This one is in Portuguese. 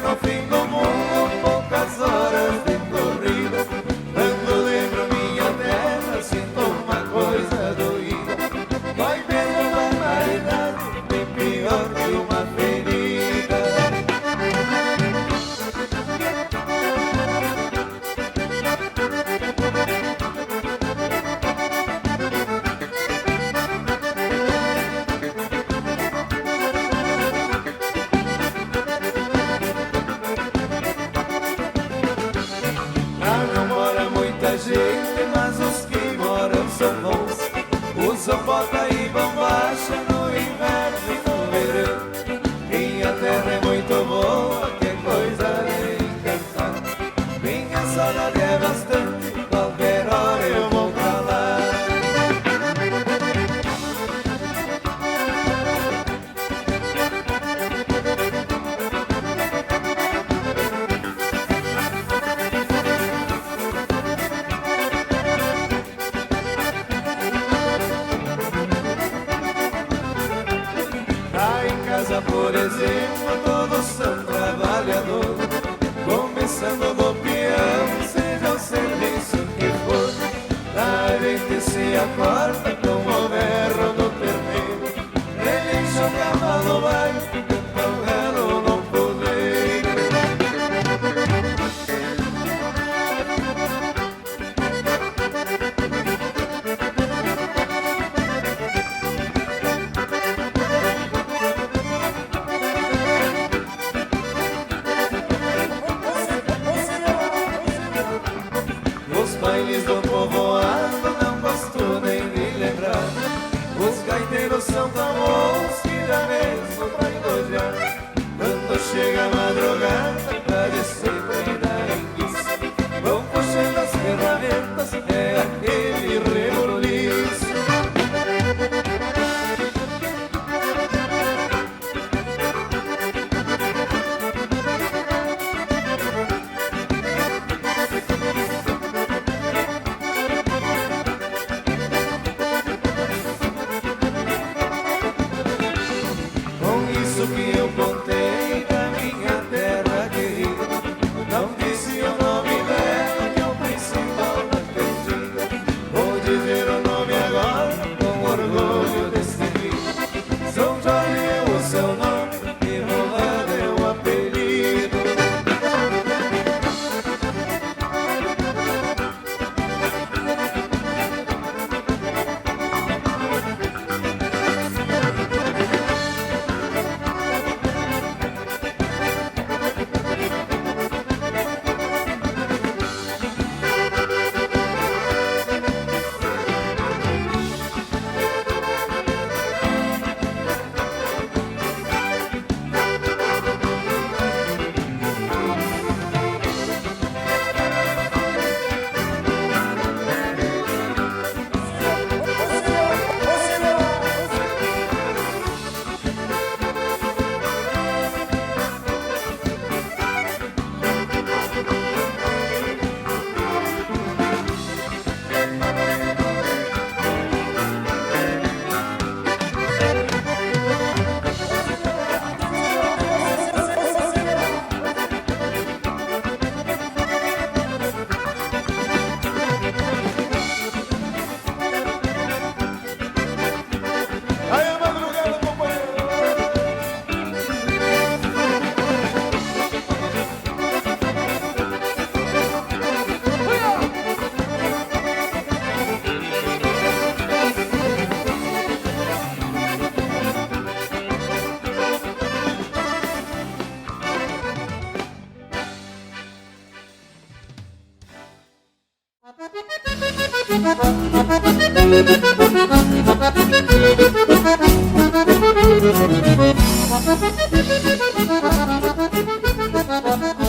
no fim do mundo, poucas horas de corrida. Quando lembro minha terra, sinto uma coisa doída. Dói mesmo a barbaridade, bem pior que uma ferida. Não mora muita gente, mas os que moram são bons. Usam bota e bombacha no inverno e no verão. Minha terra é muito boa, que coisa de encantar. Minha saudade é bastante, qualquer hora eu vou pra lá. Lá em casa, por exemplo, todos são trabalhadores, começando do peão, seja o serviço que for. A gente se acorda com o berro do terneiro, relincha o cavalo vai, canta o galo no poleiro. Os bailes do povoado não gosto nem de lembrar. Os gaiteiros são tão bons que dá mesmo pra elogiar. Quando chega a madrugada, parece bem da enguiça. Vão puxando as ferramentas, é aquele rebuliço. Com isso que eu contei da minha terra querida, não disse o nome dela, que é o principal da cantiga. Vou dizer o nome agora, com orgulho destemido. São Jorge é o seu nome, e Rolando é o apelido. Aí a madrugada, companheiro. Thank you.